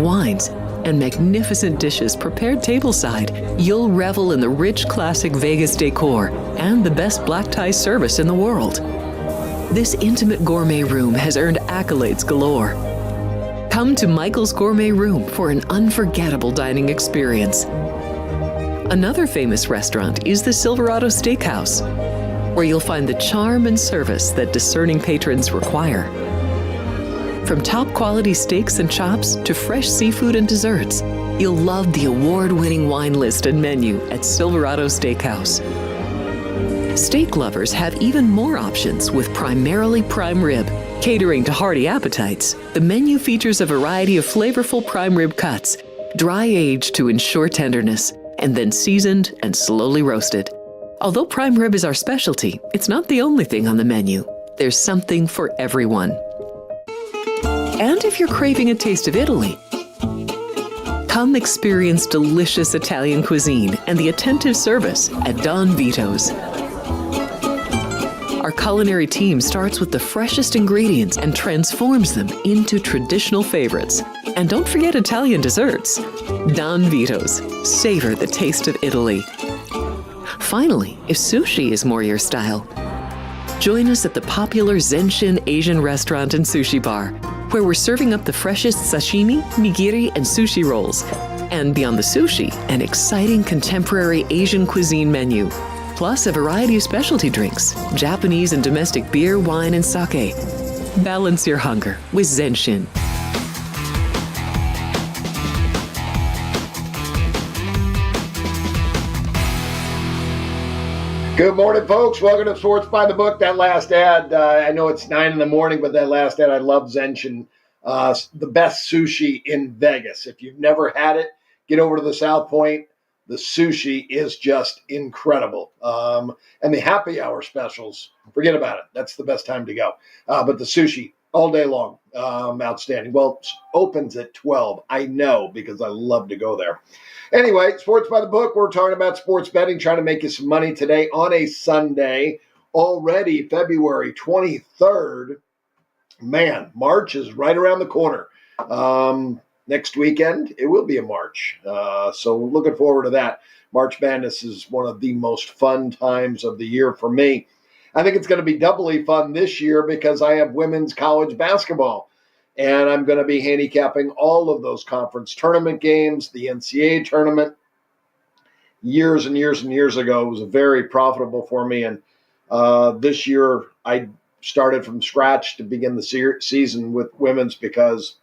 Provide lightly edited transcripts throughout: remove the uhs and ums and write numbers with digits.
wines, and magnificent dishes prepared tableside, you'll revel in the rich classic Vegas decor and the best black tie service in the world. This intimate gourmet room has earned accolades galore. Come to Michael's Gourmet Room for an unforgettable dining experience. Another famous restaurant is the Silverado Steakhouse, where you'll find the charm and service that discerning patrons require. From top quality steaks and chops to fresh seafood and desserts, you'll love the award-winning wine list and menu at Silverado Steakhouse. Steak lovers have even more options with primarily prime rib. Catering to hearty appetites, the menu features a variety of flavorful prime rib cuts, dry-aged to ensure tenderness, and then seasoned and slowly roasted. Although prime rib is our specialty, it's not the only thing on the menu. There's something for everyone. And if you're craving a taste of Italy, come experience delicious Italian cuisine and the attentive service at Don Vito's. Our culinary team starts with the freshest ingredients and transforms them into traditional favorites. And don't forget Italian desserts. Don Vito's. Savor the taste of Italy. Finally, if sushi is more your style, join us at the popular Zenshin Asian restaurant and sushi bar, where we're serving up the freshest sashimi, nigiri, and sushi rolls. And beyond the sushi, an exciting contemporary Asian cuisine menu, plus a variety of specialty drinks, Japanese and domestic beer, wine, and sake. Balance your hunger with Zenshin. Good morning, folks. Welcome to Sports by the Book. That last ad, I know it's 9 a.m, but that last ad, I love Zenshin, the best sushi in Vegas. If you've never had it, get over to the South Point. The sushi is just incredible. And the happy hour specials, forget about it. That's the best time to go. But the sushi, all day long, outstanding. Well, it opens at 12. I know, because I love to go there. Anyway, Sports by the Book, we're talking about sports betting, trying to make you some money today on a Sunday, already February 23rd. Man, March is right around the corner. Next weekend, it will be a March. So looking forward to that. March Madness is one of the most fun times of the year for me. I think it's going to be doubly fun this year because I have women's college basketball. And I'm going to be handicapping all of those conference tournament games, the NCAA tournament. Years and years and years ago, it was very profitable for me. And this year, I started from scratch to begin the season with women's because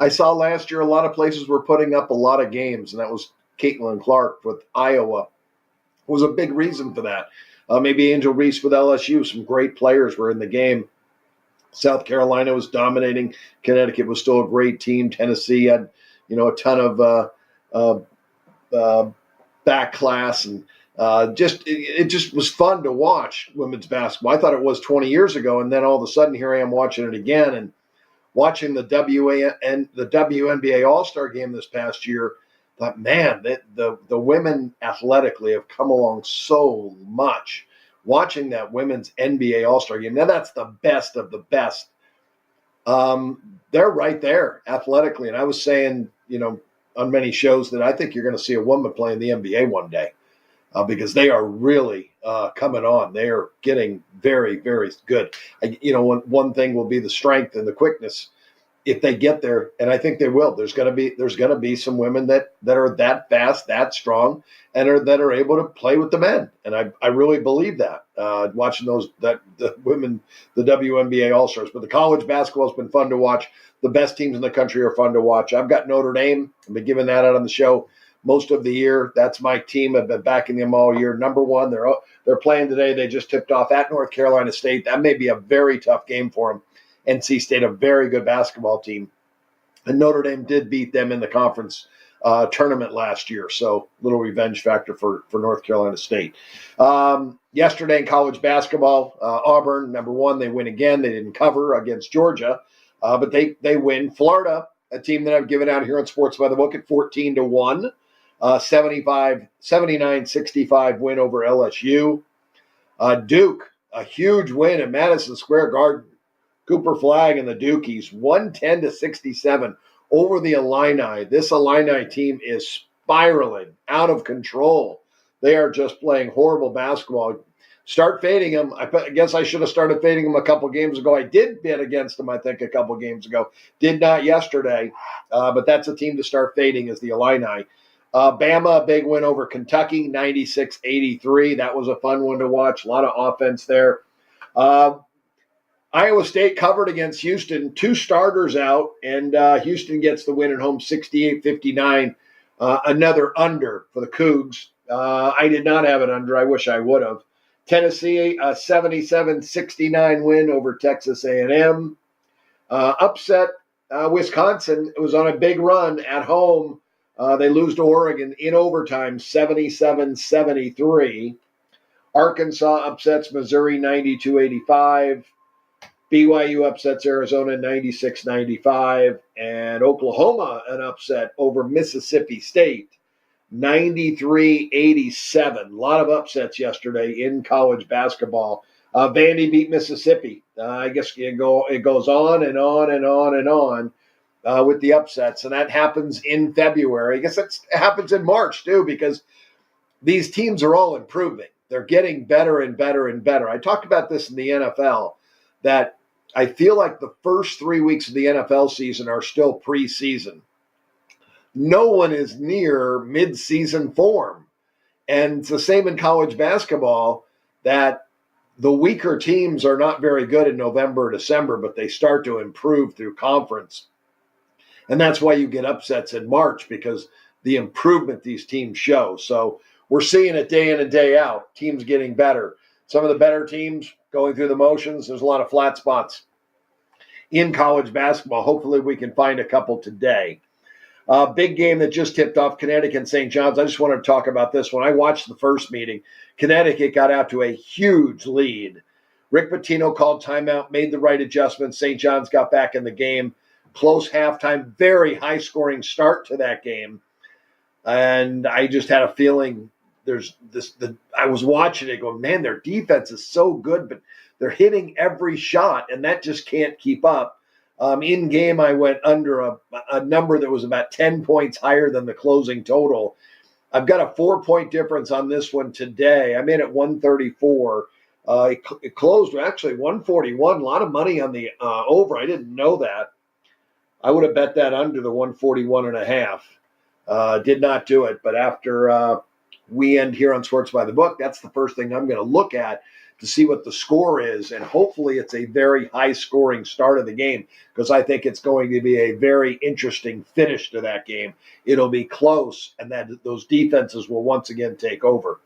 I saw last year a lot of places were putting up a lot of games. And that was Caitlin Clark with Iowa. Was a big reason for that. Maybe Angel Reese with LSU. Some great players were in the game. South Carolina was dominating. Connecticut was still a great team. Tennessee had, a ton of back class, and it just was fun to watch women's basketball. I thought it was 20 years ago, and then all of a sudden here I am watching it again and watching the WNBA All-Star game this past year. Thought, man, the women athletically have come along so much. Watching that women's NBA All-Star game, now that's the best of the best. They're right there athletically. And I was saying, on many shows that I think you're going to see a woman play in the NBA one day because they are really coming on. They are getting very, very good. One thing will be the strength and the quickness if they get there, and I think they will. There's going to be some women that are that fast, that strong, and that are able to play with the men. And I really believe that. Watching the women, the WNBA All-Stars, but the college basketball has been fun to watch. The best teams in the country are fun to watch. I've got Notre Dame. I've been giving that out on the show most of the year. That's my team. I've been backing them all year. Number one, they're playing today. They just tipped off at North Carolina State. That may be a very tough game for them. NC State, a very good basketball team. And Notre Dame did beat them in the conference tournament last year. So little revenge factor for North Carolina State. Yesterday in college basketball, Auburn, number one, they win again. They didn't cover against Georgia, but they win. Florida, a team that I've given out here on Sports by the Book at 14-1, 79-65 win over LSU. Duke, a huge win at Madison Square Garden. Cooper Flagg and the Dukies, 110-67 over the Illini. This Illini team is spiraling out of control. They are just playing horrible basketball. Start fading them. I guess I should have started fading them a couple games ago. I did bet against them, I think, a couple games ago. Did not yesterday, but that's a team to start fading is the Illini. Bama, a big win over Kentucky, 96-83. That was a fun one to watch. A lot of offense there. Iowa State covered against Houston, 2 starters out, and Houston gets the win at home, 68-59. Another under for the Cougs. I did not have it under. I wish I would have. Tennessee, a 77-69 win over Texas A&M. Upset Wisconsin. It was on a big run at home. They lose to Oregon in overtime, 77-73. Arkansas upsets Missouri, 92-85. BYU upsets Arizona, 96-95. And Oklahoma, an upset over Mississippi State, 93-87. A lot of upsets yesterday in college basketball. Vandy beat Mississippi. I guess it goes on and on and on and on with the upsets, and that happens in February. I guess it happens in March too, because these teams are all improving. They're getting better and better and better. I talked about this in the NFL, that I feel like the first 3 weeks of the NFL season are still preseason. No one is near mid-season form. And it's the same in college basketball, that the weaker teams are not very good in November or December, but they start to improve through conference. And that's why you get upsets in March, because the improvement these teams show. So we're seeing it day in and day out, teams getting better. Some of the better teams going through the motions. There's a lot of flat spots in college basketball. Hopefully we can find a couple today. Big game that just tipped off, Connecticut and St. John's. I just wanted to talk about this one. I watched the first meeting. Connecticut got out to a huge lead. Rick Pitino called timeout, made the right adjustments. St. John's got back in the game. Close halftime, very high-scoring start to that game. And I just had a feeling I was watching it going, man, their defense is so good, but they're hitting every shot, and that just can't keep up. In game, I went under a number that was about 10 points higher than the closing total. I've got a 4-point difference on this one today. I'm in at 134. It closed actually 141. A lot of money on the over. I didn't know that. I would have bet that under the 141.5. Did not do it, but after we end here on Sports by the Book, that's the first thing I'm going to look at to see what the score is, and hopefully it's a very high-scoring start of the game, because I think it's going to be a very interesting finish to that game. It'll be close, and that those defenses will once again take over.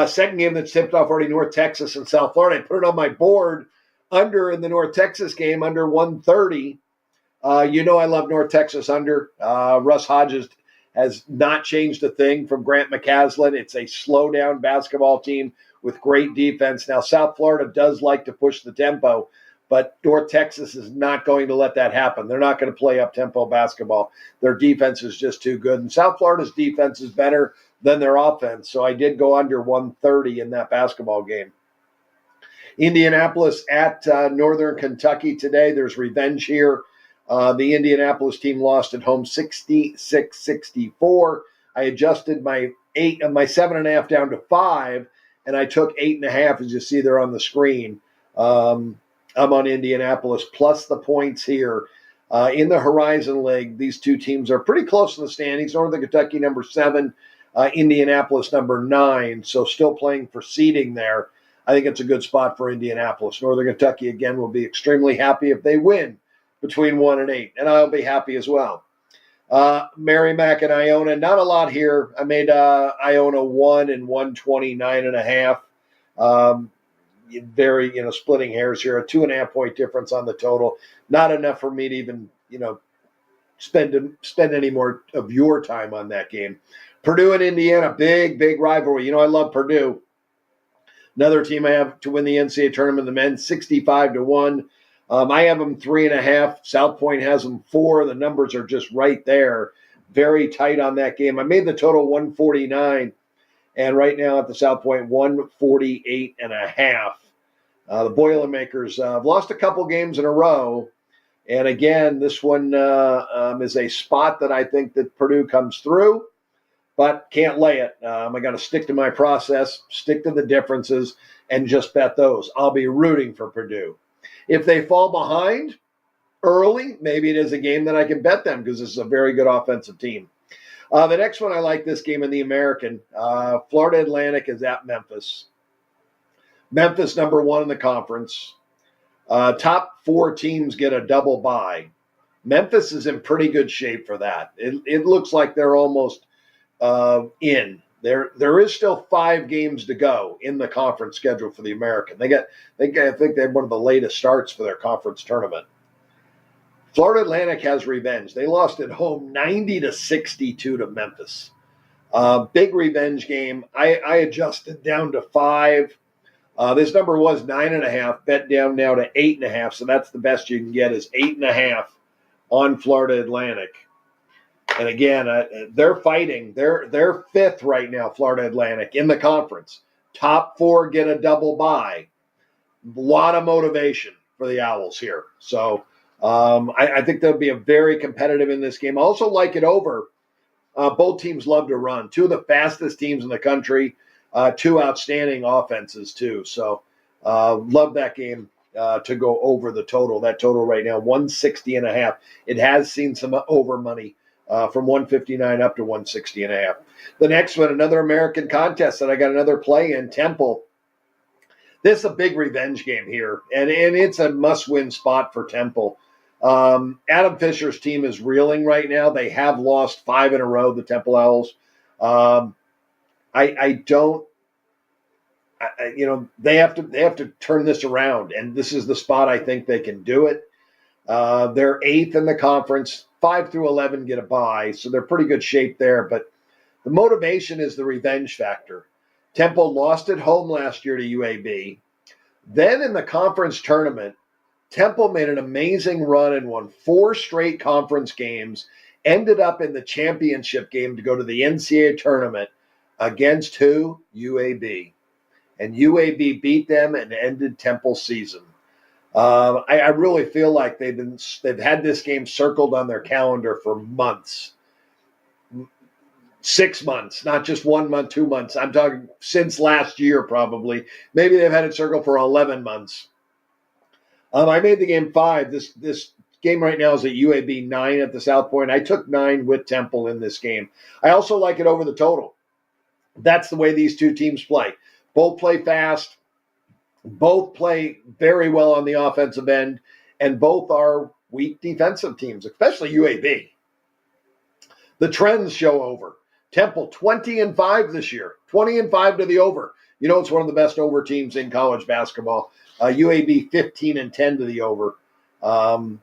Second game that's tipped off already, North Texas and South Florida. I put it on my board under in the North Texas game, under 130. I love North Texas under. Russ Hodges has not changed a thing from Grant McCaslin. It's a slow-down basketball team with great defense. Now, South Florida does like to push the tempo, but North Texas is not going to let that happen. They're not going to play up-tempo basketball. Their defense is just too good. And South Florida's defense is better than their offense, so I did go under 130 in that basketball game. Indianapolis at Northern Kentucky today. There's revenge here. The Indianapolis team lost at home 66-64. I adjusted my 7.5 down to 5, and I took 8.5, as you see there on the screen. I'm on Indianapolis plus the points here. In the Horizon League, these two teams are pretty close in the standings. Northern Kentucky number 7, Indianapolis number 9, so still playing for seeding there. I think it's a good spot for Indianapolis. Northern Kentucky, again, will be extremely happy if they win between 1 and 8, and I'll be happy as well. Merrimack and Iona, not a lot here. I made Iona 1 and 129.5. Very, splitting hairs here. A 2.5 point difference on the total. Not enough for me to even, spend any more of your time on that game. Purdue and Indiana, big rivalry. I love Purdue. Another team I have to win the NCAA tournament, the men, 65-1. I have them 3.5. South Point has them 4. The numbers are just right there. Very tight on that game. I made the total 149, and right now at the South Point, 148.5. The Boilermakers have lost a couple games in a row, And again, this one is a spot that I think that Purdue comes through, but can't lay it. I got to stick to my process, stick to the differences, and just bet those. I'll be rooting for Purdue. If they fall behind early, maybe it is a game that I can bet them because this is a very good offensive team. The next one, I like this game in the American. Florida Atlantic is at Memphis. Memphis, number one in the conference. Top four teams get a double bye. Memphis is in pretty good shape for that. It looks like they're almost in. There is still 5 games to go in the conference schedule for the American. I think they have one of the latest starts for their conference tournament. Florida Atlantic has revenge. They lost at home 90-62 to Memphis. Big revenge game. I adjusted down to 5. This number was 9.5, bet down now to 8.5. So that's the best you can get is 8.5 on Florida Atlantic. And again, they're fighting. They're 5th right now, Florida Atlantic, in the conference. Top 4 get a double bye. A lot of motivation for the Owls here. So I think they'll be a very competitive in this game. I also like it over. Both teams love to run. 2 of the fastest teams in the country. 2 outstanding offenses, too. So love that game to go over the total. That total right now, 160.5. It has seen some over money from 159 up to 160.5. The next one, another American contest that I got another play in, Temple. This is a big revenge game here, and it's a must-win spot for Temple. Adam Fisher's team is reeling right now. They have lost 5 in a row, the Temple Owls. They have to turn this around, and this is the spot I think they can do it. They're 8th in the conference. 5 through 11 get a bye, so they're pretty good shape there. But the motivation is the revenge factor. Temple lost at home last year to UAB. Then in the conference tournament, Temple made an amazing run and won 4 straight conference games, ended up in the championship game to go to the NCAA tournament against who? UAB. And UAB beat them and ended Temple's season. I really feel like they've had this game circled on their calendar for months. 6 months, not just 1 month, 2 months. I'm talking since last year probably. Maybe they've had it circled for 11 months. I made the game 5. This game right now is at UAB 9 at the South Point. I took 9 with Temple in this game. I also like it over the total. That's the way these two teams play. Both play fast. Both play very well on the offensive end, and both are weak defensive teams, especially UAB. The trends show over. Temple 20-5 this year, 20-5 to the over. You know it's one of the best over teams in college basketball. UAB 15-10 to the over. On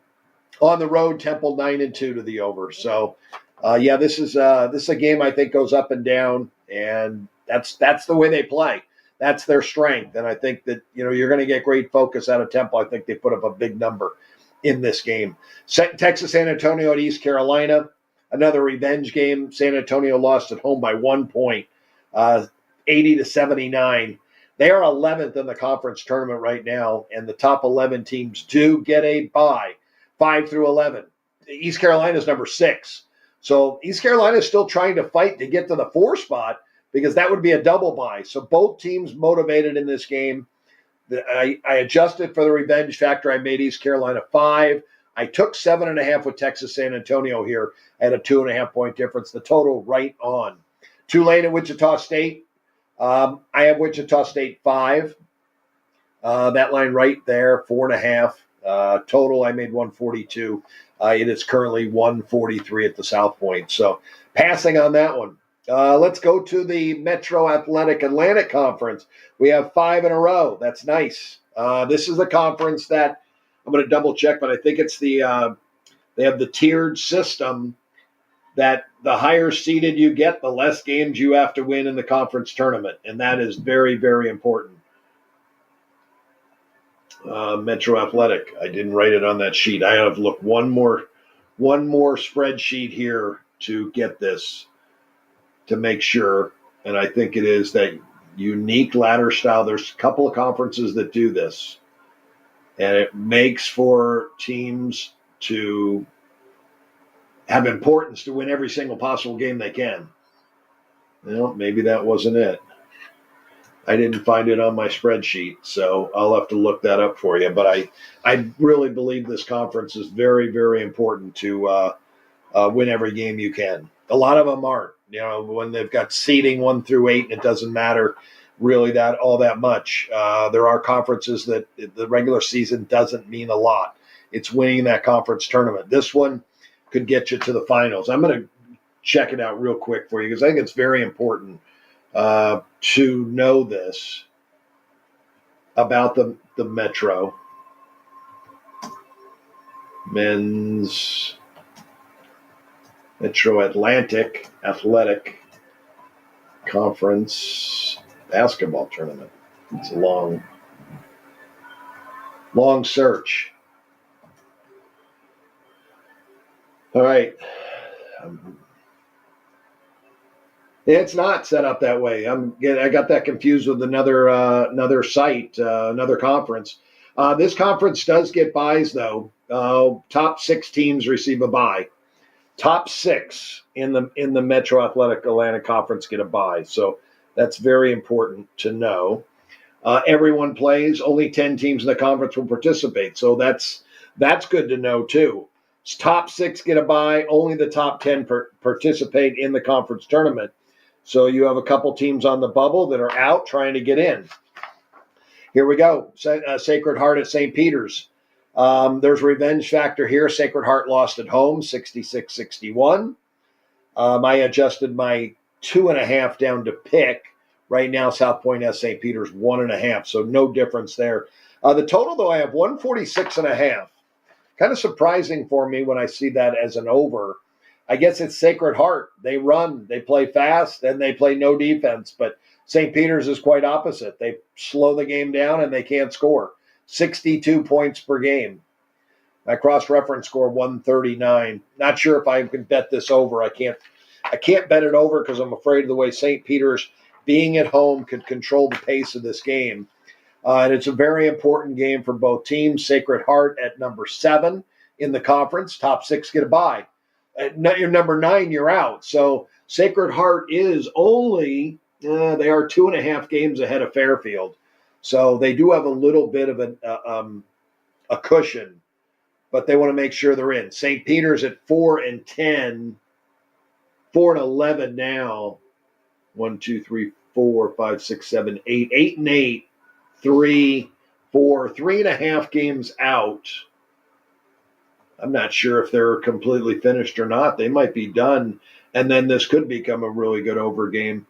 the road, Temple 9-2 to the over. So, this is a game I think goes up and down, and that's the way they play. That's their strength, and I think that you're going to get great focus out of Temple. I think they put up a big number in this game. Texas San Antonio at East Carolina, another revenge game. San Antonio lost at home by 1 point, 80-79. They are 11th in the conference tournament right now, and the top 11 teams do get a bye, 5 through 11. East Carolina is number 6. So East Carolina is still trying to fight to get to the 4 spot, because that would be a double bye. So both teams motivated in this game. I adjusted for the revenge factor. I made East Carolina 5. I took 7.5 with Texas San Antonio here at a 2.5 point difference. The total right on. Tulane at Wichita State. I have Wichita State 5. That line right there, 4.5. Total, I made 142. It is currently 143 at the South Point. So passing on that one. Let's go to the Metro Athletic Atlantic Conference. We have 5 in a row. That's nice. This is a conference that I'm going to double check, but I think it's they have the tiered system that the higher seeded you get, the less games you have to win in the conference tournament. And that is very, very important. Metro Athletic. I didn't write it on that sheet. I have to look one more spreadsheet here to get this, to make sure, and I think it is that unique ladder style. There's a couple of conferences that do this, and it makes for teams to have importance to win every single possible game they can. Well, maybe that wasn't it. I didn't find it on my spreadsheet, so I'll have to look that up for you. But I really believe this conference is very, very important to win every game you can. A lot of them aren't. When they've got seeding 1 through 8, and it doesn't matter really that all that much. There are conferences that the regular season doesn't mean a lot. It's winning that conference tournament. This one could get you to the finals. I'm going to check it out real quick for you because I think it's very important to know this about the Metro Men's Metro Atlantic Athletic Conference basketball tournament. It's a long search. All right. It's not set up that way. I got that confused with another site, another conference. This conference does get buys, though. Top 6 teams receive a bye. Top 6 in the Metro Athletic Atlantic Conference get a bye. So that's very important to know. Everyone plays. Only 10 teams in the conference will participate. So that's good to know, too. Top 6 get a bye. Only the top 10 participate in the conference tournament. So you have a couple teams on the bubble that are out trying to get in. Here we go. Sacred Heart at St. Peter's. There's revenge factor here. Sacred Heart lost at home, 66-61. I adjusted my 2.5 down to pick. Right now, South Point has St. Peter's 1.5, so no difference there. The total, though, I have 146.5. Kind of surprising for me when I see that as an over. I guess it's Sacred Heart. They run, they play fast, and they play no defense. But St. Peter's is quite opposite. They slow the game down, and they can't score. 62 points per game. My cross-reference score 139. Not sure if I can bet this over. I can't bet it over because I'm afraid of the way St. Peter's, being at home, could control the pace of this game. And it's a very important game for both teams. Sacred Heart at number 7 in the conference. Top 6 get a bye. At number 9, you're out. So Sacred Heart is only, they are 2.5 games ahead of Fairfield. So they do have a little bit of a cushion, but they want to make sure they're in. St. Peter's at 4-10, 4-11 now. 1, 2, 3, 4, 5, 6, 7, 8, 8-8, 3, 4, 3.5 games out. I'm not sure if they're completely finished or not. They might be done, and then this could become a really good over game.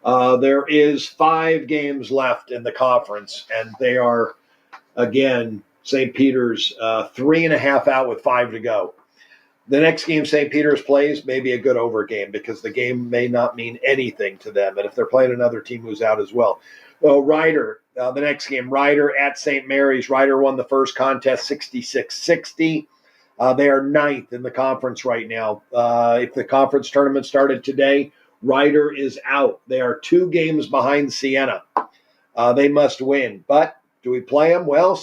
There is 5 games left in the conference, and they are, again, St. Peter's 3.5 out with 5 to go. The next game St. Peter's plays may be a good over game because the game may not mean anything to them, and if they're playing another team who's out as well. Ryder, the next game, Ryder at St. Mary's. Ryder won the first contest 66-60. They are 9th in the conference right now. If the conference tournament started today, Ryder is out. They are 2 games behind Siena. They must win. But do we play them? Well,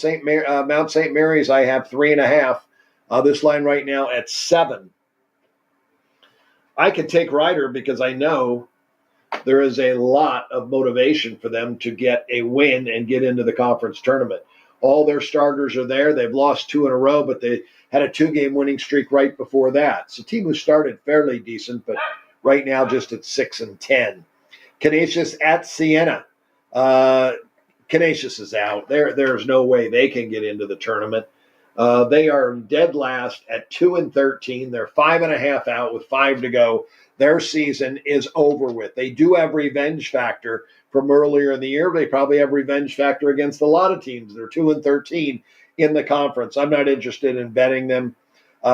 Mount St. Mary's, I have 3.5. This line right now at 7. I could take Ryder because I know there is a lot of motivation for them to get a win and get into the conference tournament. All their starters are there. They've lost 2 in a row, but they had a 2-game winning streak right before that. It's a team who started fairly decent, but right now just at 6-10. Canisius at Siena. Canisius is out. There's no way they can get into the tournament. They are dead last at 2-13. They're 5.5 out with 5 to go. Their season is over with. They do have revenge factor from earlier in the year. They probably have revenge factor against a lot of teams. They're 2-13 in the conference. I'm not interested in betting them.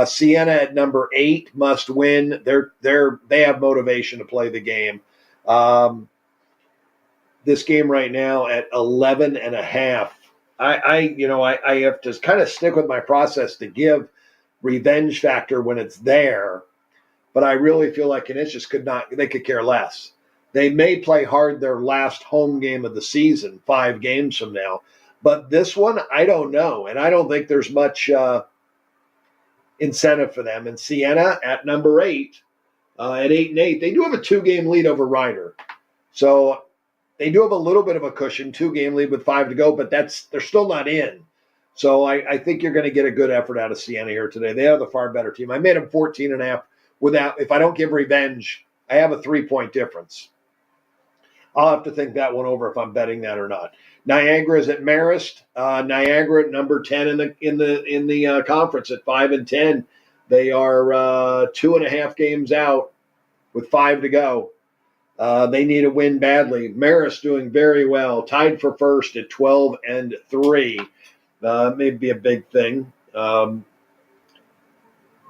Siena at number 8 must win. They have motivation to play the game. This game right now at 11.5. I have to kind of stick with my process to give revenge factor when it's there, but I really feel like Canisius they could care less. They may play hard their last home game of the season, 5 games from now, but this one, I don't know, and I don't think there's much incentive for them. And Siena at number 8, at 8-8, they do have a 2-game lead over Ryder. So they do have a little bit of a cushion, 2-game lead with 5 to go, but they're still not in. So I think you're going to get a good effort out of Siena here today. They are the far better team. I made them 14.5 without, if I don't give revenge, I have a 3-point difference. I'll have to think that one over if I'm betting that or not. Niagara is at Marist. Niagara at number 10 in the conference at 5-10. They are 2.5 games out with 5 to go. They need a win badly. Marist doing very well, tied for first at 12-3. May be a big thing.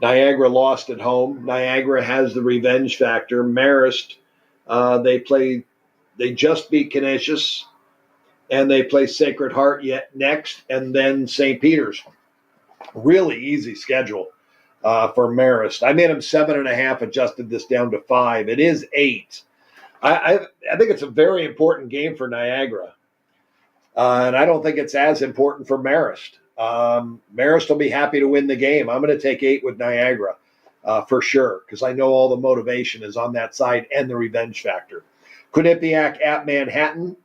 Niagara lost at home. Niagara has the revenge factor. Marist, they just beat Canisius, and they play Sacred Heart yet next, and then St. Peter's. Really easy schedule for Marist. I made them 7.5, adjusted this down to 5. It is 8. I think it's a very important game for Niagara. And I don't think it's as important for Marist. Marist will be happy to win the game. I'm going to take 8 with Niagara for sure, because I know all the motivation is on that side and the revenge factor. Quinnipiac at Manhattan.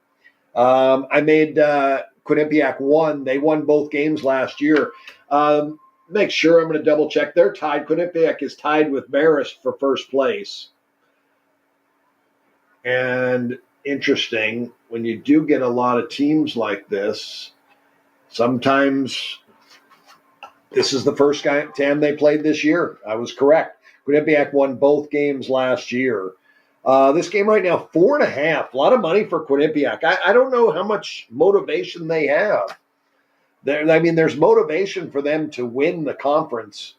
I made Quinnipiac 1. They won both games last year. Make sure I'm going to double check. They're tied. Quinnipiac is tied with Marist for first place. And interesting, when you do get a lot of teams like this, sometimes this is the first time they played this year. I was correct. Quinnipiac won both games last year. This game right now, 4.5. A lot of money for Quinnipiac. I don't know how much motivation they have. There's motivation for them to win the conference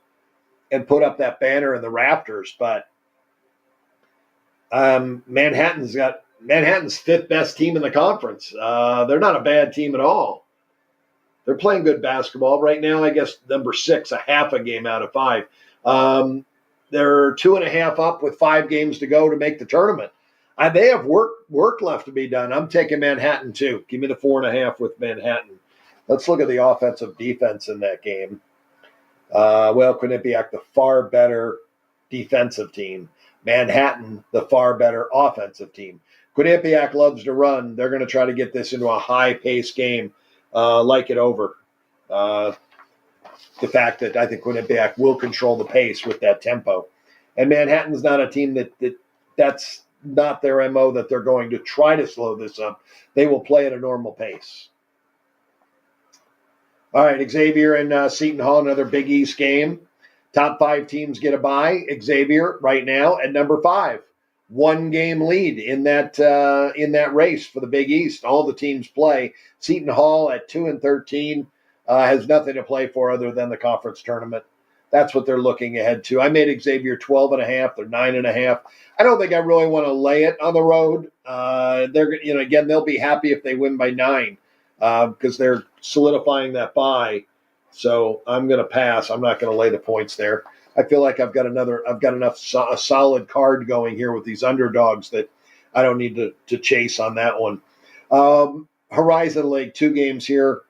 and put up that banner in the rafters, but Manhattan's 5th best team in the conference. They're not a bad team at all. They're playing good basketball right now. I guess number 6, a half a game out of 5. They're 2.5 up with 5 games to go to make the tournament. They have work left to be done. I'm taking Manhattan too. Give me the 4.5 with Manhattan. Let's look at the offensive defense in that game. Quinnipiac, the far better defensive team. Manhattan, the far better offensive team. Quinnipiac loves to run. They're going to try to get this into a high-paced game, like it over. The fact that I think Quinnipiac will control the pace with that tempo. And Manhattan's not a team that's not their MO, that they're going to try to slow this up. They will play at a normal pace. All right, Xavier and Seton Hall, another Big East game. Top 5 teams get a bye. Xavier right now at number 5, 1-game lead in that race for the Big East. All the teams play. Seton Hall at 2-13 has nothing to play for other than the conference tournament. That's what they're looking ahead to. I made Xavier 12.5. They're 9.5. I don't think I really want to lay it on the road. They'll be happy if they win by 9 because they're solidifying that bye. So I'm going to pass. I'm not going to lay the points there. I feel like I've got a solid card going here with these underdogs that I don't need to chase on that one. Horizon League, 2 games here.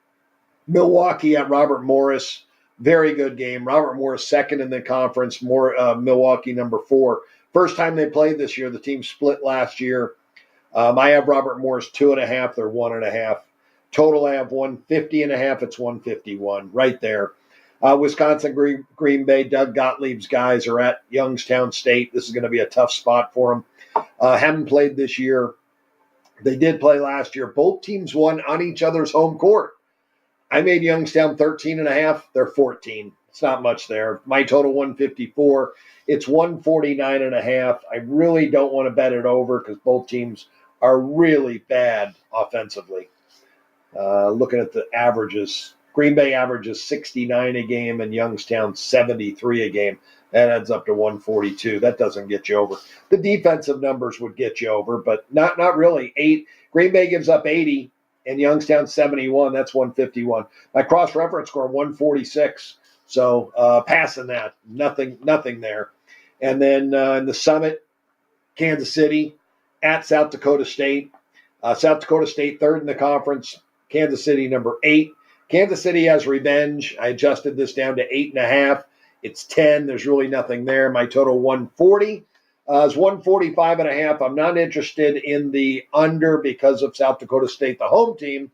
Milwaukee at Robert Morris. Very good game. Robert Morris 2nd in the conference. Milwaukee number 4. First time they played this year. The team split last year. I have Robert Morris 2.5. They're 1.5. Total, I have 150.5. It's 151 right there. Wisconsin, Green Bay, Doug Gottlieb's guys are at Youngstown State. This is going to be a tough spot for them. Haven't played this year. They did play last year. Both teams won on each other's home court. I made Youngstown 13.5. They're 14. It's not much there. My total 154. It's 149.5. I really don't want to bet it over because both teams are really bad offensively. Looking at the averages, Green Bay averages 69 a game and Youngstown 73 a game. That adds up to 142. That doesn't get you over. The defensive numbers would get you over, but not really. Green Bay gives up 80 and Youngstown 71. That's 151. My cross-reference score 146. So passing that, nothing there. And then in the Summit, Kansas City at South Dakota State. South Dakota State 3rd in the conference. Kansas City number 8. Kansas City has revenge. I adjusted this down to 8.5. It's 10. There's really nothing there. My total 140 is 145.5. I'm not interested in the under because of South Dakota State, the home team.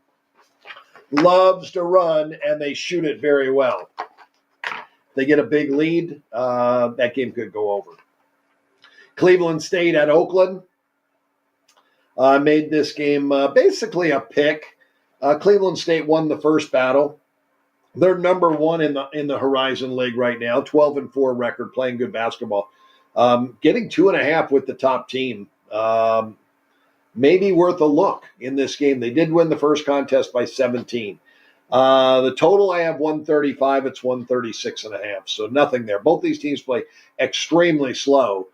Loves to run, and they shoot it very well. They get a big lead. That game could go over. Cleveland State at Oakland. Made this game basically a pick. Cleveland State won the first battle. They're number one in the Horizon League right now, 12-4 record, playing good basketball. Getting 2.5 with the top team. Maybe worth a look in this game. They did win the first contest by 17. The total, I have 135. It's 136.5. So nothing there. Both these teams play extremely slow.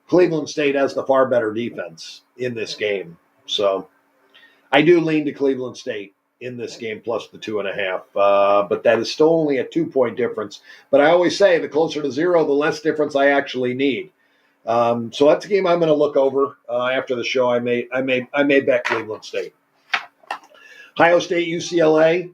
Cleveland State has the far better defense in this game. So I do lean to Cleveland State in this game plus the 2.5. But that is still only a 2-point difference. But I always say the closer to 0, the less difference I actually need. So that's a game I'm going to look over after the show. I may bet Cleveland State. Ohio State, UCLA.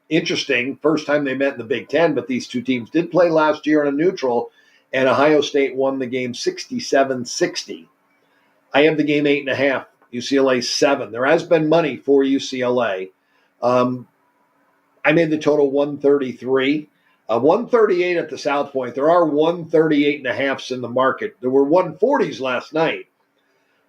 Interesting. First time they met in the Big Ten, but these two teams did play last year in a neutral, and Ohio State won the game 67-60. I have the game 8.5. UCLA 7. There has been money for UCLA. I made the total 133. 138 at the South Point. There are 138.5s in the market. There were 140s last night.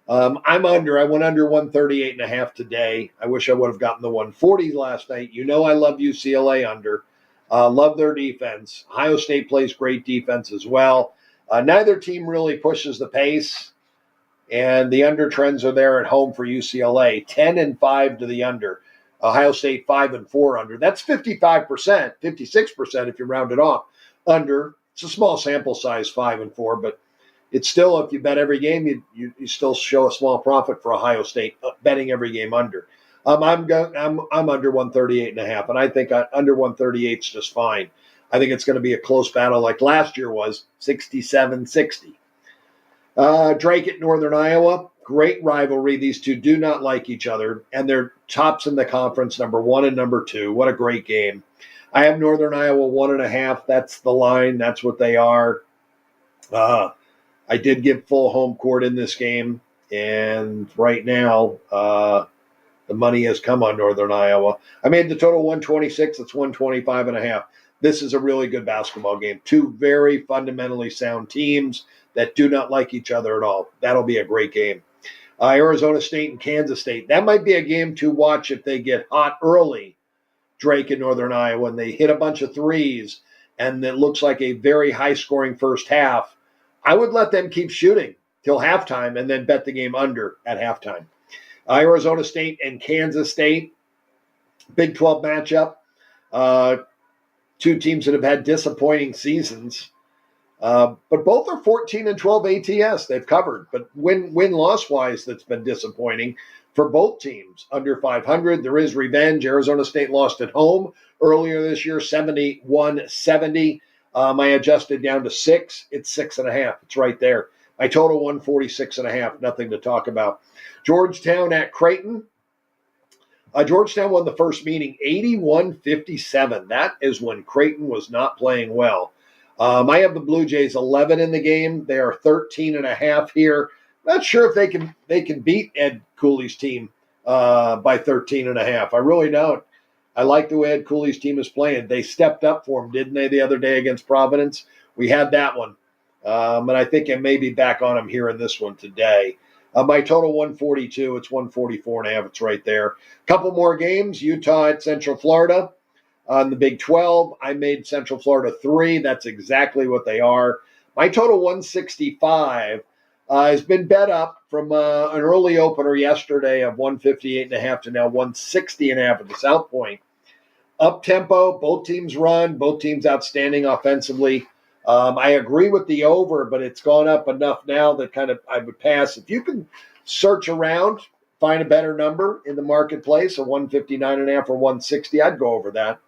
I'm under. I went under 138.5 today. I wish I would have gotten the 140s last night. You know I love UCLA under. Love their defense. Ohio State plays great defense as well. Neither team really pushes the pace, and the under trends are there at home for UCLA. 10-5 to the under. Ohio State 5-4 under. That's 55%, 56% if you round it off. Under. It's a small sample size, 5-4, but it's still, if you bet every game, you still show a small profit for Ohio State betting every game under. I'm under 138.5, and I think under 138 is just fine. I think it's going to be a close battle like last year was, 67-60. Drake at Northern Iowa. Great rivalry. These two do not like each other, and they're tops in the conference, number 1 and number 2. What a great game. I have Northern Iowa 1.5. That's the line. That's what they are. I did give full home court in this game, and right now the money has come on Northern Iowa. I made the total 126. It's 125.5. This is a really good basketball game. Two very fundamentally sound teams that do not like each other at all. That'll be a great game. Arizona State and Kansas State. That might be a game to watch if they get hot early, Drake and Northern Iowa, and they hit a bunch of threes, and it looks like a very high-scoring first half. I would let them keep shooting till halftime and then bet the game under at halftime. Arizona State and Kansas State, Big 12 matchup. Two teams that have had disappointing seasons. But both are 14-12 ATS. They've covered. But win-loss wise, that's been disappointing for both teams. Under 500, there is revenge. Arizona State lost at home earlier this year, 71-70. I adjusted down to 6. It's 6.5. It's right there. My total 146.5. Nothing to talk about. Georgetown at Creighton. Georgetown won the first meeting 81-57. That is when Creighton was not playing well. I have the Blue Jays 11 in the game. They are 13.5 here. Not sure if they can beat Ed Cooley's team by 13.5. I really don't. I like the way Ed Cooley's team is playing. They stepped up for him, didn't they, the other day against Providence? We had that one. And I think I may be back on him here in this one today. My total 142. It's 144.5. It's right there. Couple more games. Utah at Central Florida. On the Big 12, I made Central Florida 3. That's exactly what they are. My total 165 has been bet up from an early opener yesterday of 158.5 to now 160.5 at the South Point. Up tempo, both teams run, both teams outstanding offensively. I agree with the over, but it's gone up enough now that kind of I would pass. If you can search around, find a better number in the marketplace, a 159.5 or 160, I'd go over that.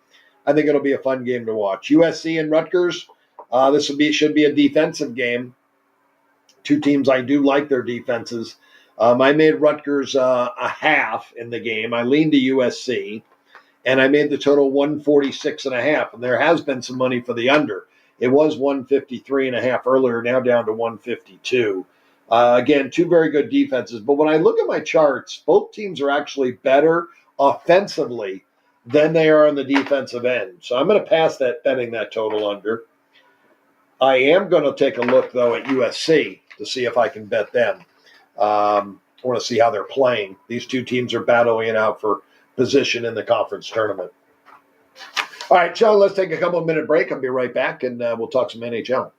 I think it'll be a fun game to watch. USC and Rutgers, should be a defensive game. Two teams, I do like their defenses. I made Rutgers a half in the game. I leaned to USC. and I made the total 146.5. And there has been some money for the under. It was 153.5 earlier, now down to 152. Again, two very good defenses. But when I look at my charts, both teams are actually better offensively than they are on the defensive end. So I'm going to pass that betting that total under. I am going to take a look, though, at USC to see if I can bet them. I want to see how they're playing. These two teams are battling it out for position in the conference tournament. All right, Sean, let's take a couple-minute break. I'll be right back, and we'll talk some NHL.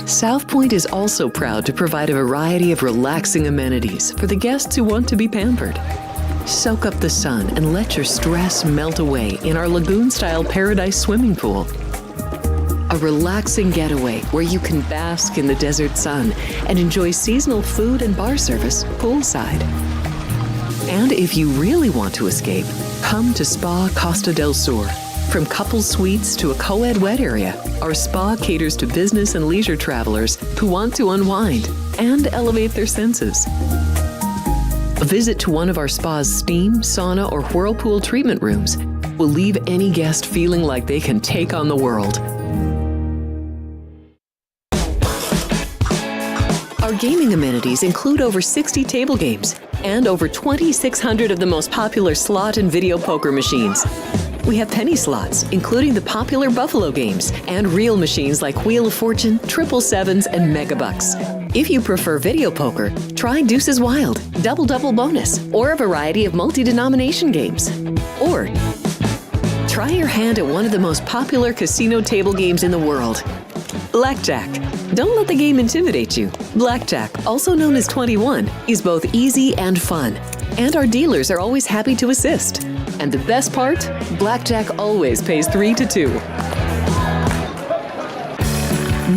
South Point is also proud to provide a variety of relaxing amenities for the guests who want to be pampered. Soak up the sun and let your stress melt away in our lagoon-style paradise swimming pool. A relaxing getaway where you can bask in the desert sun and enjoy seasonal food and bar service poolside. And if you really want to escape, come to Spa Costa del Sur. From couple suites to a co-ed wet area, our spa caters to business and leisure travelers who want to unwind and elevate their senses. A visit to one of our spa's steam, sauna, or whirlpool treatment rooms will leave any guest feeling like they can take on the world. Our gaming amenities include over 60 table games and over 2,600 of the most popular slot and video poker machines. We have penny slots, including the popular Buffalo games, and real machines like Wheel of Fortune, Triple Sevens, and Megabucks. If you prefer video poker, try Deuces Wild, Double Double Bonus, or a variety of multi-denomination games. Or try your hand at one of the most popular casino table games in the world, Blackjack. Don't let the game intimidate you. Blackjack, also known as 21, is both easy and fun. And our dealers are always happy to assist. And the best part? Blackjack always pays 3 to 2.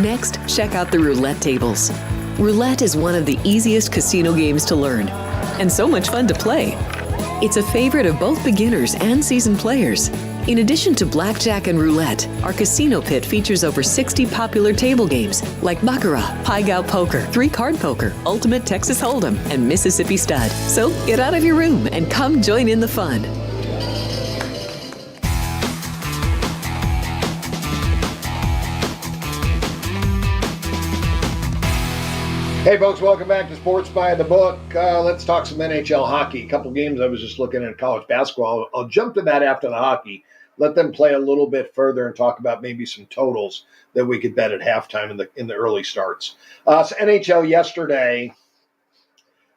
Next, check out the roulette tables. Roulette is one of the easiest casino games to learn, and so much fun to play. It's a favorite of both beginners and seasoned players. In addition to blackjack and roulette, our casino pit features over 60 popular table games like Baccarat, Pai Gow Poker, 3-Card Poker, Ultimate Texas Hold'em, and Mississippi Stud. So get out of your room and come join in the fun. Hey, folks, welcome back to Sports by the Book. Let's talk some NHL hockey. A couple games I was just looking at college basketball. I'll jump to that after the hockey. Let them play a little bit further and talk about maybe some totals that we could bet at halftime in the early starts. So NHL yesterday,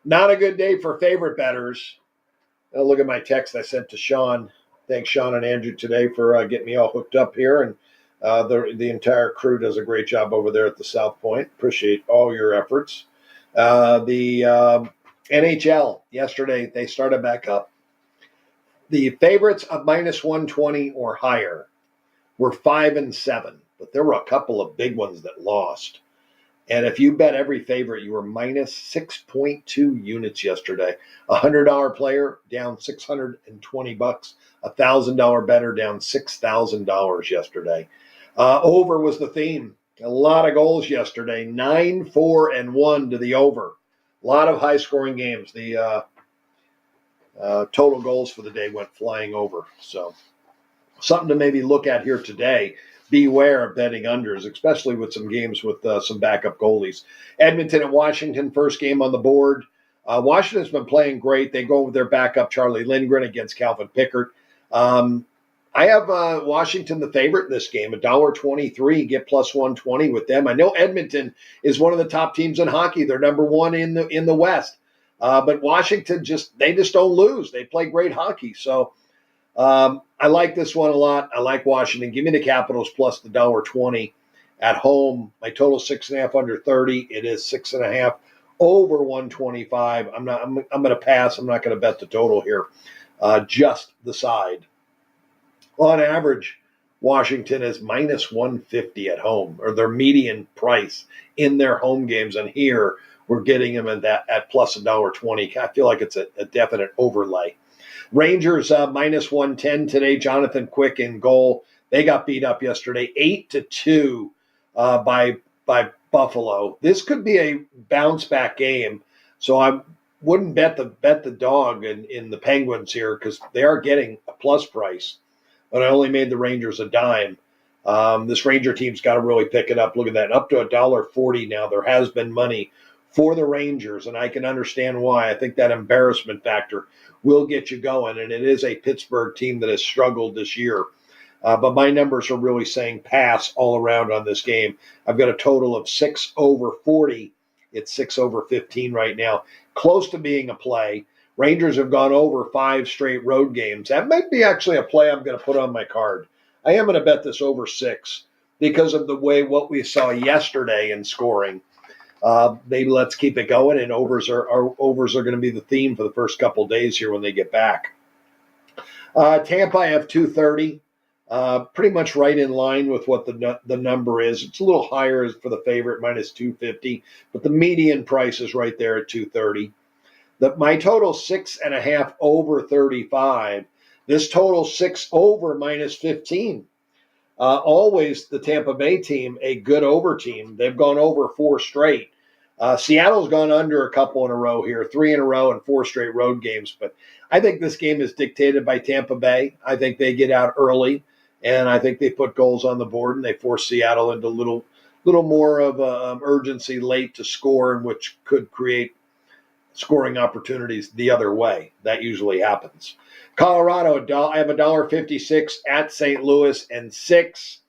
not a good day for favorite bettors. I'll look at my text I sent to Sean. Thanks, Sean and Andrew, today for getting me all hooked up here. And the entire crew does a great job over there at the South Point. Appreciate all your efforts. The NHL yesterday, they started back up. The favorites of minus 120 or higher were 5 and 7, but there were a couple of big ones that lost. And if you bet every favorite, you were minus 6.2 units yesterday. $100 player down $620, $1,000 better down $6,000 yesterday. Over was the theme. A lot of goals yesterday. 9-4-1 to the over. A lot of high-scoring games. The total goals for the day went flying over. So something to maybe look at here today. Beware of betting unders, especially with some games with some backup goalies. Edmonton and Washington, first game on the board. Washington's been playing great. They go with their backup, Charlie Lindgren, against Calvin Pickard. I have Washington the favorite in this game, $1.23, get plus 120 with them. I know Edmonton is one of the top teams in hockey. They're number one in the West. But Washington they just don't lose. They play great hockey. So I like this one a lot. I like Washington. Give me the Capitals plus the $1.20 at home. My total 6.5 under 30. It is 6.5 over 125. I'm going to pass. I'm not going to bet the total here. Just the side. On average, Washington is minus 150 at home, or their median price in their home games. And here we're getting them at plus $1.20. I feel like it's a definite overlay. Rangers minus 110 today. Jonathan Quick in goal. They got beat up yesterday, 8-2 by Buffalo. This could be a bounce back game. So I wouldn't bet the dog in the Penguins here because they are getting a plus price. But I only made the Rangers a dime. This Ranger team's got to really pick it up. Look at that, up to $1.40 now. There has been money for the Rangers, and I can understand why. I think that embarrassment factor will get you going, and it is a Pittsburgh team that has struggled this year. But my numbers are really saying pass all around on this game. I've got a total of 6 over 40. It's 6 over 15 right now. Close to being a play. Rangers have gone over 5 straight road games. That might be actually a play I'm going to put on my card. I am going to bet this over 6 because of the way what we saw yesterday in scoring. Maybe let's keep it going, and overs are going to be the theme for the first couple days here when they get back. Tampa, I have 230. Pretty much right in line with what the number is. It's a little higher for the favorite, minus 250, but the median price is right there at 230. My total 6.5 over 35. This total 6 over minus 15. Always the Tampa Bay team, a good over team. They've gone over 4 straight. Seattle's gone under a couple in a row here, 3 in a row and 4 straight road games. But I think this game is dictated by Tampa Bay. I think they get out early, and I think they put goals on the board, and they force Seattle into a little more of urgency late to score, and which could create scoring opportunities the other way. That usually happens. Colorado, I have $1.56 at St. Louis and 6.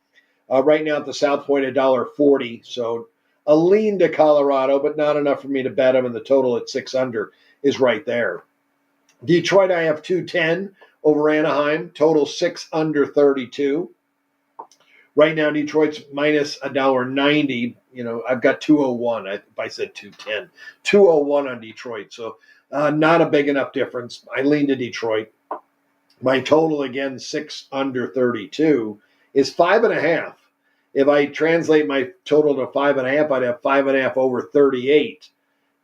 Right now at the South Point, $1.40. So a lean to Colorado, but not enough for me to bet them, and the total at 6 under is right there. Detroit, I have 210 over Anaheim. Total 6 under 32. Right now, Detroit's minus $1.90. I've got 201. If I said 210, 201 on Detroit. So not a big enough difference. I lean to Detroit. My total, again, 6 under 32 is 5.5. If I translate my total to 5.5, I'd have 5.5 over 38,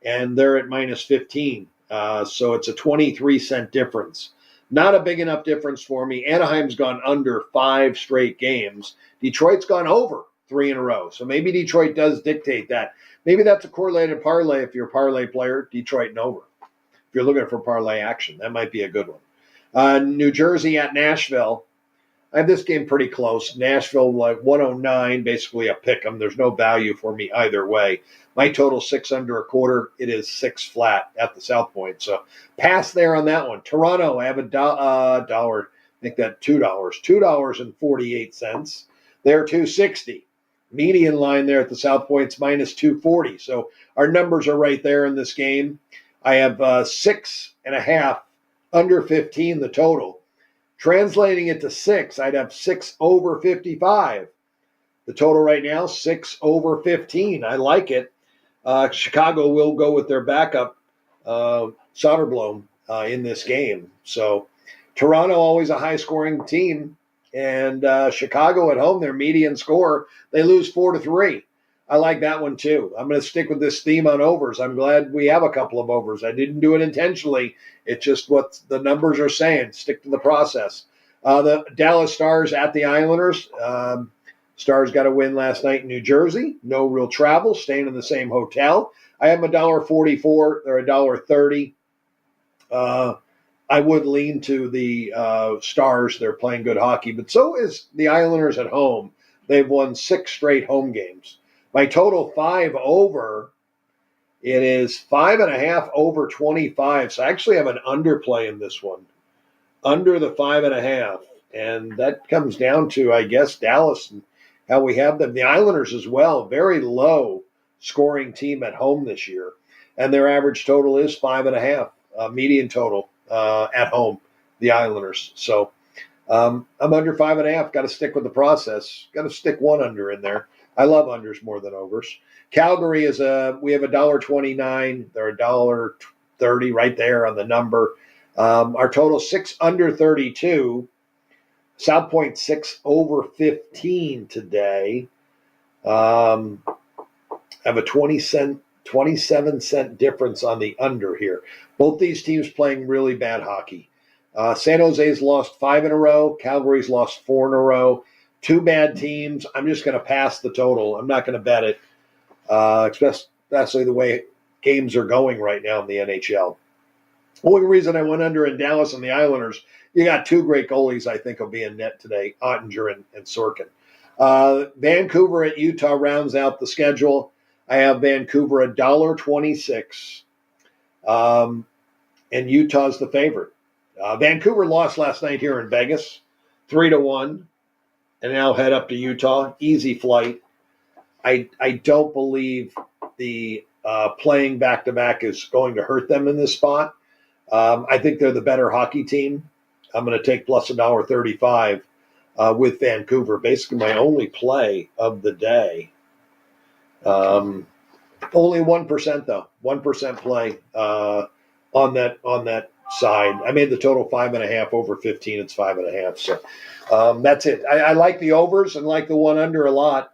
and they're at minus 15. So it's a 23-cent difference. Not a big enough difference for me. Anaheim's gone under 5 straight games. Detroit's gone over 3 in a row. So maybe Detroit does dictate that. Maybe that's a correlated parlay if you're a parlay player, Detroit and over. If you're looking for parlay action, that might be a good one. New Jersey at Nashville. I have this game pretty close. Nashville, like 109, basically a pick 'em. There's no value for me either way. My total 6 under a quarter. It is 6 flat at the South Point. So pass there on that one. Toronto, I have $1, make that $2. $2.48. They're 260. Median line there at the South Point's minus 240. So our numbers are right there in this game. I have 6.5 under 15, the total. Translating it to 6, I'd have 6 over 55. The total right now, 6 over 15. I like it. Chicago will go with their backup, Soderblom, in this game. So Toronto, always a high-scoring team. And Chicago at home, their median score, they lose 4-3. I like that one too. I'm going to stick with this theme on overs. I'm glad we have a couple of overs. I didn't do it intentionally. It's just what the numbers are saying. Stick to the process. The Dallas Stars at the Islanders. Stars got a win last night in New Jersey. No real travel, staying in the same hotel. I have $1.44. They're $1.30. I would lean to the Stars. They're playing good hockey, but so is the Islanders at home. They've won 6 straight home games. My total 5 over, it is 5.5 over 25. So I actually have an underplay in this one, under the 5.5. And that comes down to, I guess, Dallas and how we have them. The Islanders as well, very low scoring team at home this year. And their average total is 5.5, median total at home, the Islanders. So I'm under 5.5. Got to stick with the process. Got to stick 1 under in there. I love unders more than overs. Calgary is we have $1.29. They're $1.30 right there on the number. Our total 6 under 32. South Point 6 over 15 today. I have a 27-cent difference on the under here. Both these teams playing really bad hockey. San Jose's lost 5 in a row. Calgary's lost 4 in a row. 2 bad teams. I'm just going to pass the total. I'm not going to bet it, especially the way games are going right now in the NHL. Only reason I went under in Dallas and the Islanders, you got two great goalies I think will be in net today, Ottinger and Sorkin. Vancouver at Utah rounds out the schedule. I have Vancouver $1.26, and Utah's the favorite. Vancouver lost last night here in Vegas, 3-1, and now head up to Utah. Easy flight. I don't believe the playing back-to-back is going to hurt them in this spot. I think they're the better hockey team. I'm going to take plus $1.35 with Vancouver. Basically, my only play of the day. Only 1% though. 1% play on that side. I made the total 5.5 over 15. It's 5.5. So that's it. I like the overs and like the one under a lot.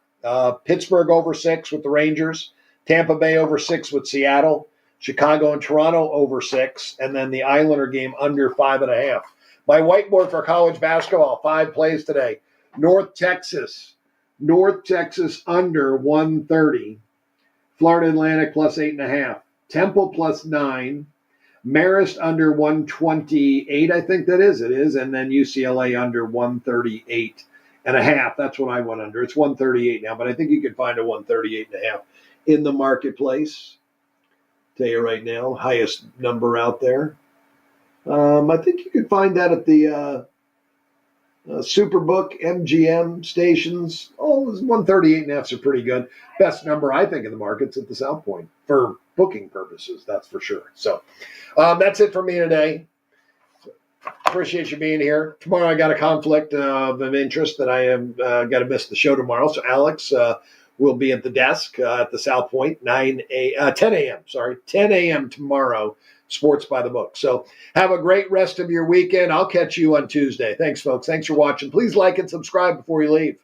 Pittsburgh over 6 with the Rangers. Tampa Bay over 6 with Seattle. Chicago and Toronto over 6, and then the Islander game under 5.5. My whiteboard for college basketball, 5 plays today. North Texas under 130. Florida Atlantic plus 8.5. Temple plus 9. Marist under 128, I think that is. It is, and then UCLA under 138.5. That's what I went under. It's 138 now, but I think you can find a 138.5 in the marketplace. Tell you right now, highest number out there. I think you could find that at the Superbook MGM stations. Oh, 138.5s are pretty good. Best number I think in the market's at the South Point for booking purposes. That's for sure. So that's it for me today. Appreciate you being here. Tomorrow I got a conflict of interest that I am got to miss the show tomorrow. So Alex will be at the desk at the South Point 10 a.m. tomorrow. Sports by the Book. So have a great rest of your weekend. I'll catch you on Tuesday. Thanks, folks. Thanks for watching. Please like and subscribe before you leave.